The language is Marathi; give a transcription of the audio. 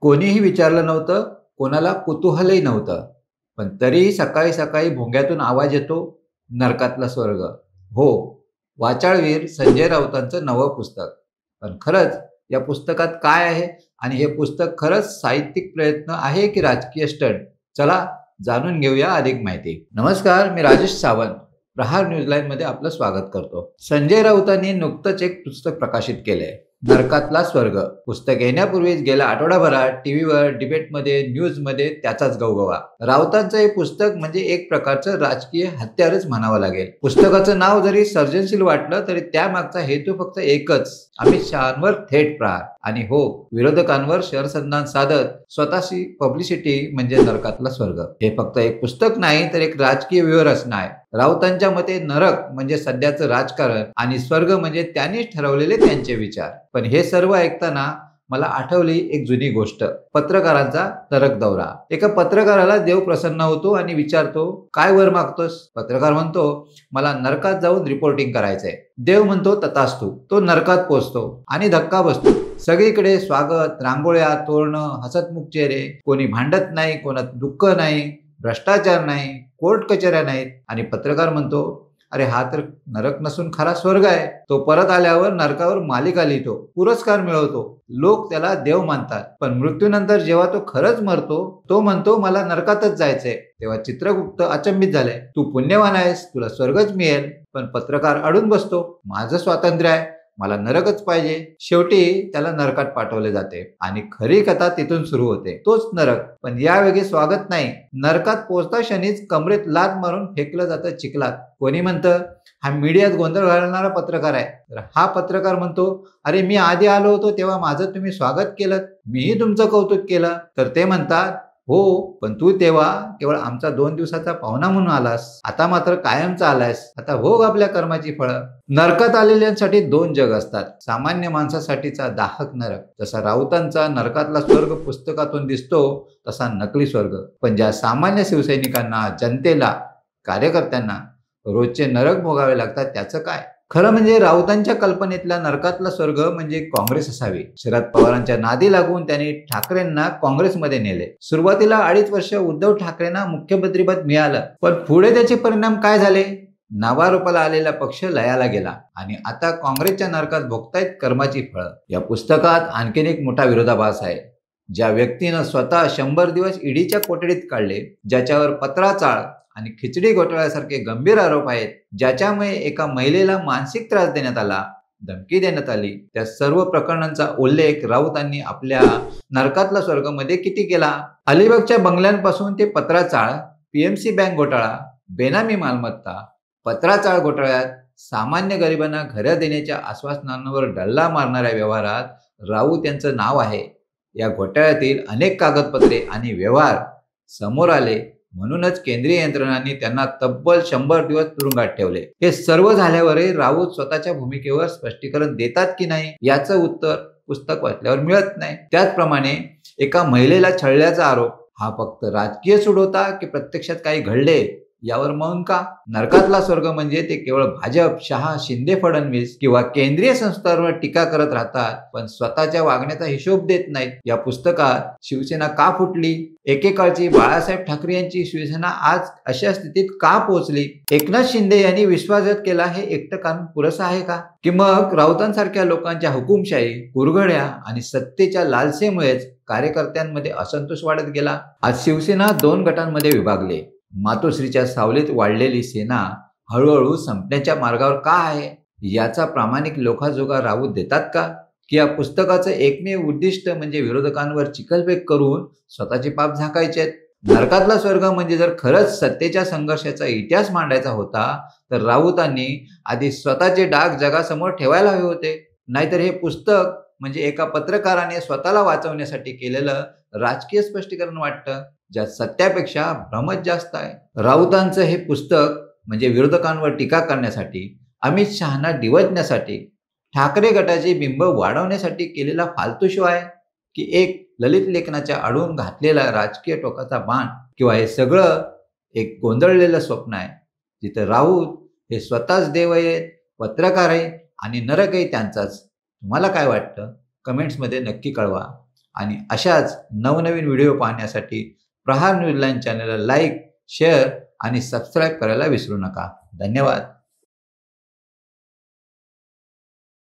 कोणीही विचारलं नव्हतं, कोणाला कुतूहलही नव्हतं. पण तरीही सकाळी-सकाळी भोंग्यातून आवाज येतो, नरकातला स्वर्ग. हो, वाचाळवीर संजय राऊतांचं नवं पुस्तक. पण खरंच या पुस्तकात काय आहे आणि हे पुस्तक खरंच साहित्यिक प्रयत्न आहे की राजकीय स्टंट? चला जाणून घेऊया अधिक माहिती. नमस्कार, मी राजेश सावंत. प्रहार न्यूजलाईनमध्ये आपलं स्वागत करतो. संजय राऊतांनी नुकतंच एक पुस्तक प्रकाशित केलंय, नरकातला स्वर्ग. पुस्तक येण्यापूर्वीच गेल्या आठवडाभरात टीव्हीवर, डिबेटमध्ये, न्यूजमध्ये त्याचाच गवगवा. राऊतांचं हे पुस्तक म्हणजे एक प्रकारचं राजकीय हत्यारच म्हणावं लागेल. पुस्तकाचं नाव जरी सर्जनशील वाटलं तरी त्यामागचा हेतू फक्त एकच, अमित शहांवर थेट प्रहार. आणि हो, विरोधकांवर शरसंधान साधत स्वतःची पब्लिसिटी म्हणजे नरकातला स्वर्ग. हे फक्त एक पुस्तक नाही तर एक राजकीय व्यूहरचना आहे. राऊतांच्या मते नरक म्हणजे सध्याचं राजकारण आणि स्वर्ग म्हणजे त्यांनीच ठरवलेले त्यांचे विचार. पण हे सर्व ऐकताना मला आठवली एक जुनी गोष्ट, पत्रकारांचा नरक दौरा. एका पत्रकाराला देव प्रसन्न होतो आणि विचारतो, काय वर मागतोस? पत्रकार म्हणतो, मला नरकात जाऊन रिपोर्टिंग करायचंय. देव म्हणतो, तथास्तु. तो नरकात पोहोचतो आणि धक्का बसतो. सगळीकडे स्वागत, रांगोळ्या, तोरणं, हसतमुख चेहरे, कोणी भांडत नाही, कोणात दुःख नाही, भ्रष्टाचार नाही, कोर्ट कचऱ्या नाहीत. आणि पत्रकार म्हणतो, अरे हा तर नरक नसून खरा स्वर्ग आहे. तो परत आल्यावर नरकावर मालिका लिहितो, पुरस्कार मिळवतो, लोक त्याला देव मानतात. पण मृत्यूनंतर जेव्हा तो खरंच मरतो, तो म्हणतो मला नरकातच जायचंय. तेव्हा चित्रगुप्त अचंबित झाले, तू पुण्यवान आहेस, तुला स्वर्गच मिळेल. पण पत्रकार अडून बसतो, माझं स्वातंत्र्य आहे, मला नरकच पाहिजे. शेवटी त्याला नरकात पाठवले जाते आणि खरी कथा तिथून सुरू होते, तोच नरक. पण यावेळी स्वागत नाही, नरकात पोहोचता क्षणीच कमरेत लाथ मारून फेकलं जातं चिखलात. कोणी म्हणतं, हा मीडियात गोंधळ घालणारा पत्रकार आहे. तर हा पत्रकार म्हणतो, अरे मी आधी आलो होतो तेव्हा माझं तुम्ही स्वागत केलं, मीही तुमचं कौतुक केलं. तर ते म्हणतात, हो, पण तू तेव्हा केवळ आमचा 2 दिवसाचा पाहुणा म्हणून आलास, आता मात्र कायमचा आलायस. आता भोग आपल्या कर्माची फळं. नरकात आलेल्यांसाठी 2 जग असतात, सामान्य माणसासाठीचा दाहक नरक. जसा राऊतांचा नरकातला स्वर्ग पुस्तकातून दिसतो तसा नकली स्वर्ग. पण ज्या सामान्य शिवसैनिकांना, जनतेला, कार्यकर्त्यांना रोजचे नरक भोगावे लागतात त्याचं काय? खरं म्हणजे राऊतांच्या कल्पनेतला नरकातला स्वर्ग म्हणजे काँग्रेस असावी. शरद पवारांच्या नादी लागून त्यांनी ठाकरेंना काँग्रेसमध्ये नेले. सुरुवातीला 2.5 वर्ष उद्धव ठाकरेंना मुख्यमंत्रीपद मिळालं, पण पुढे त्याचे परिणाम काय झाले? नावारूपाला आलेला पक्ष लयाला गेला आणि आता काँग्रेसच्या नरकात भोगतायत कर्माची फळं. या पुस्तकात आणखीन एक मोठा विरोधाभास आहे. ज्या व्यक्तीनं स्वतः 100 दिवस ईडीच्या कोठडीत काढले, ज्याच्यावर पत्राचाळ आणि खिचडी घोटाळ्यासारखे गंभीर आरोप आहेत, ज्याच्यामुळे एका महिलेला मानसिक त्रास देण्यात आला, धमकी देण्यात आली, त्या सर्व प्रकरणांचा उल्लेख राऊतांनी आपल्या नरकातला स्वर्गमध्ये किती केला? अलिबागच्या बंगल्यांपासून ते पत्राचाळ, पीएमसी बँक घोटाळा, बेनामी मालमत्ता. पत्राचाळ घोटाळ्यात सामान्य गरिबांना घरं देण्याच्या आश्वासनांवर डल्ला मारणाऱ्या व्यवहारात राऊत यांचं नाव आहे. या घोटाळ्यातील अनेक कागदपत्रे आणि व्यवहार समोर आले, म्हणूनच केंद्रीय यंत्रणांनी त्यांना तब्बल 100 दिवस तुरुंगात ठेवले. हे सर्व झाल्यावरही राऊत स्वतःच्या भूमिकेवर स्पष्टीकरण देतात की नाही याचं उत्तर पुस्तक वाचल्यावर मिळत नाही. त्याचप्रमाणे एका महिलेला छळल्याचा आरोप हा फक्त राजकीय सूड होता की प्रत्यक्षात काही घडले यावर मौन का? नरकातला स्वर्ग म्हणजे ते केवळ भाजप, शहा, शिंदे, फडणवीस किंवा केंद्रीय संस्थांवर टीका करत राहतात, पण स्वतःच्या वागण्याचा हिशोब देत नाहीत. या पुस्तकात शिवसेना का फुटली, एकेकाळची बाळासाहेब ठाकरे यांची शिवसेना आज अशा स्थितीत का पोहोचली, एकनाथ शिंदे यांनी विश्वासघात केला, हे एकटं कारण पुरेसं आहे का? की मग राऊतांसारख्या लोकांच्या हुकुमशाही, कुरघड्या आणि सत्तेच्या लालसेमुळेच कार्यकर्त्यांमध्ये असंतोष वाढत गेला? आज शिवसेना 2 गटांमध्ये विभागली. मातोश्रीच्या सावलीत वाढलेली सेना हळूहळू संपण्याच्या मार्गावर का आहे याचा प्रामाणिक लोकाजोगा राऊत देतात का? की या पुस्तकाचं एकमेव उद्दिष्ट म्हणजे विरोधकांवर चिखलफेक करून स्वतःचे पाप झाकायचे? नरकातला स्वर्ग म्हणजे जर खरंच सत्तेच्या संघर्षाचा इतिहास मांडायचा होता तर राऊतांनी आधी स्वतःचे डाग जगासमोर ठेवायला हवे होते. नाहीतर हे पुस्तक म्हणजे एका पत्रकाराने स्वतःला वाचवण्यासाठी केलेलं राजकीय स्पष्टीकरण वाटतं, ज्यात सत्यापेक्षा भ्रमच जास्त आहे. राऊतांचं हे पुस्तक म्हणजे विरोधकांवर टीका करण्यासाठी, अमित शहांना डिवचण्यासाठी, ठाकरे गटाचे बिंब वाढवण्यासाठी केलेला फालतू शो आहे की एक ललित लेखनाच्या आडून घातलेला राजकीय टोकाचा बाण? किंवा हे सगळं एक गोंधळलेलं स्वप्न आहे जिथे राऊत हे स्वतःच देव आहेत, पत्रकार आहे आणि नरकही त्यांचाच? तुम्हाला काय वाटतं? कमेंट्समध्ये नक्की कळवा. आणि अशाच नवनवीन व्हिडिओ पाहण्यासाठी प्रहार न्यूज लाईन चॅनलला लाईक, शेअर आणि सबस्क्राईब करायला विसरू नका. धन्यवाद.